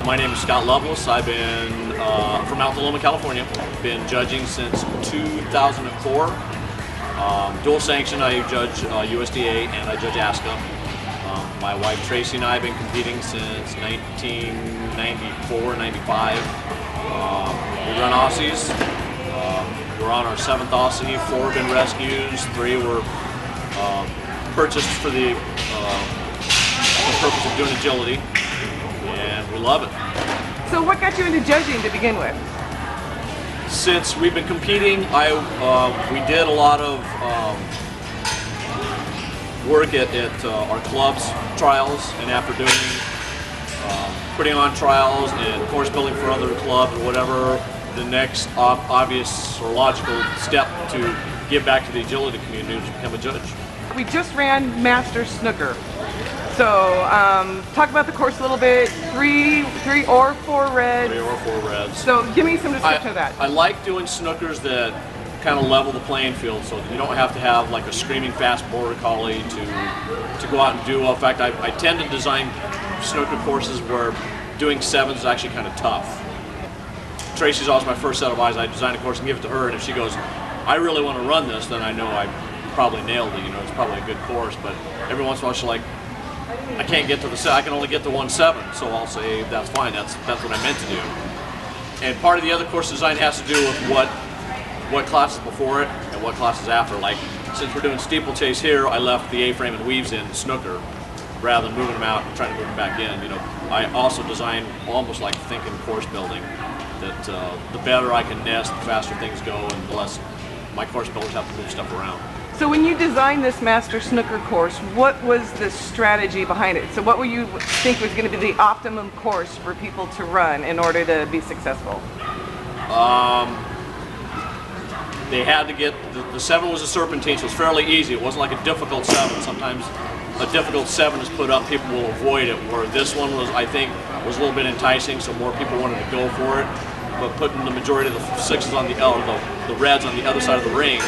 My name is Scott Lovelis. I've been from Altaloma, California. Been judging since 2004. Dual sanction. I judge USDA and I judge ASCA. My wife Tracy and I have been competing since 1994, 95. We run Aussies. We're on our 7th Aussie. 4 have been rescues. 3 were purchased for the purpose of doing agility. And we love it. So what got you into judging to begin with? Since we've been competing, we did a lot of work at our club's trials, and after doing putting on trials and course building for other clubs or whatever, the next obvious or logical step to give back to the agility community was to become a judge. We just ran Master Snooker. So talk about the course a little bit. 3 or 4 reds. 3 or 4 reds. So give me some description of that. I like doing snookers that kind of level the playing field, so you don't have to have like a screaming fast border collie to go out and do. In fact, I tend to design snooker courses where doing 7s is actually kind of tough. Tracy's always my first set of eyes. I design a course and give it to her, and if she goes, I really want to run this, then I know I probably nailed it. You know, it's probably a good course, but every once in a while she's like, I can't get to the 7, I can only get to 1-7, so I'll say that's fine, that's what I meant to do. And part of the other course design has to do with what classes before it and what classes after. Like, since we're doing steeplechase here, I left the A-frame and weaves in snooker rather than moving them out and trying to move them back in. You know, I also design almost like thinking course building, that the better I can nest, the faster things go, and the less my course builders have to move stuff around. So when you designed this Master Snooker course, what was the strategy behind it? So what would you think was going to be the optimum course for people to run in order to be successful? They had to get, the 7 was a serpentine, so it was fairly easy. It wasn't like a difficult 7. Sometimes a difficult 7 is put up, people will avoid it, where this one was, I think, was a little bit enticing, so more people wanted to go for it. But putting the majority of the 6s on the reds on the other side of the ring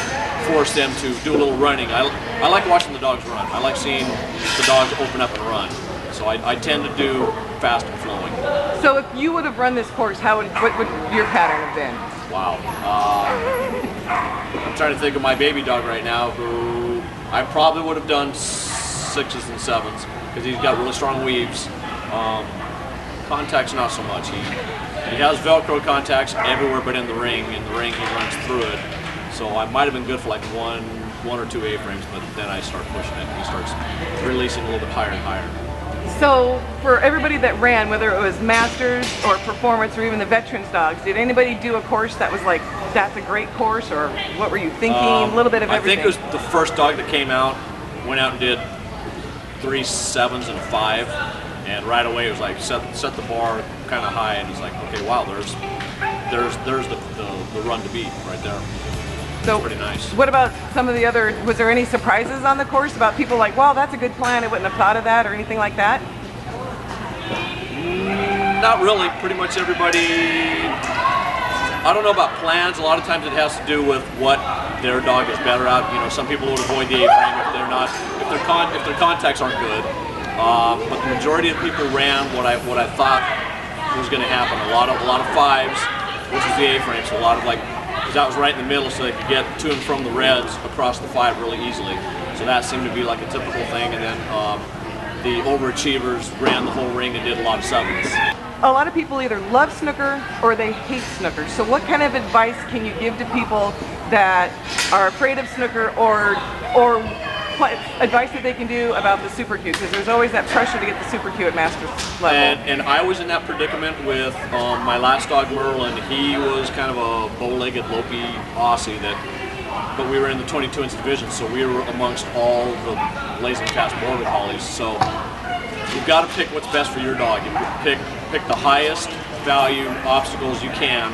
forced them to do a little running. I like watching the dogs run. I like seeing the dogs open up and run. So I tend to do fast and flowing. So if you would have run this course, what would your pattern have been? Wow. I'm trying to think of my baby dog right now, who I probably would have done 6s and 7s because he's got really strong weaves. Contacts not so much. He has Velcro contacts everywhere but in the ring. In the ring he runs through it. So I might have been good for like one or 2 A-frames, but then I start pushing it. He starts releasing a little bit higher and higher. So for everybody that ran, whether it was Masters or Performance or even the Veterans dogs, did anybody do a course that was like, that's a great course, or what were you thinking? A little bit of everything. I think it was the first dog that came out, went out and did 3 7s and 5. And right away it was like set the bar kind of high, and it's like, okay, wow, there's the run to beat right there. So pretty nice. What about some of the other? Was there any surprises on the course about people like, wow, that's a good plan, I wouldn't have thought of that, or anything like that? Not really. Pretty much everybody. I don't know about plans. A lot of times it has to do with what their dog is better at. You know, some people would avoid the A-frame if they're not, if their contacts aren't good. But the majority of people ran what I thought was going to happen. A lot of 5s, which is the A-frame. So a lot of because that was right in the middle, so they could get to and from the reds across the 5 really easily. So that seemed to be like a typical thing. And then the overachievers ran the whole ring and did a lot of 7s. A lot of people either love snooker or they hate snooker. So what kind of advice can you give to people that are afraid of snooker, or advice that they can do about the super cue? Because there's always that pressure to get the super cue at Masters level. And I was in that predicament with my last dog, Merlin. He was kind of a bow-legged, lopey Aussie, but we were in the 22-inch division, so we were amongst all the blazing fast border collies. So you've got to pick what's best for your dog. You pick the highest value obstacles you can,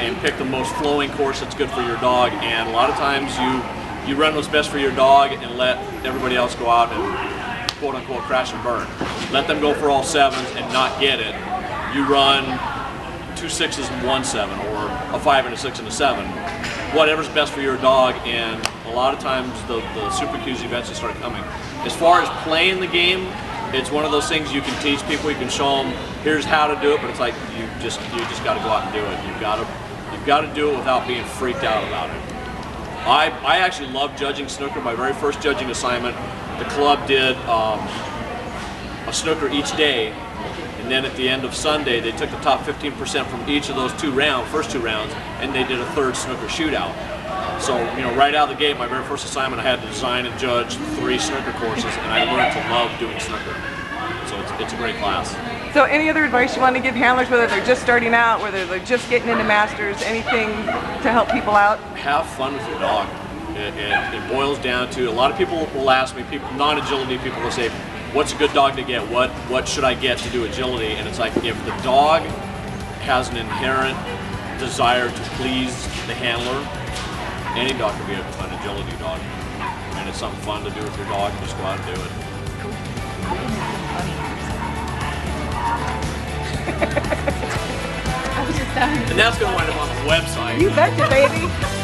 and pick the most flowing course that's good for your dog. And a lot of times you run what's best for your dog and let everybody else go out and quote-unquote crash and burn. Let them go for all 7s and not get it. You run 2 6s and 1 7, or a 5 and a 6 and a 7. Whatever's best for your dog, and a lot of times the super cues eventually start coming. As far as playing the game, it's one of those things you can teach people. You can show them here's how to do it, but it's like you just got to go out and do it. You've got to do it without being freaked out about it. I actually love judging snooker. My very first judging assignment, the club did a snooker each day, and then at the end of Sunday they took the top 15% from each of those first two rounds, and they did a third snooker shootout. So, you know, right out of the gate, my very first assignment, I had to design and judge 3 snooker courses, and I learned to love doing snooker. So it's a great class. So any other advice you want to give handlers, whether they're just starting out, whether they're just getting into masters, anything to help people out? Have fun with your dog. It boils down to, a lot of people will ask me, non-agility people will say, what's a good dog to get? What should I get to do agility? And it's like, if the dog has an inherent desire to please the handler, any dog can be an agility dog. And it's something fun to do with your dog, just go out and do it. And that's going to wind up on the website. You betcha, baby.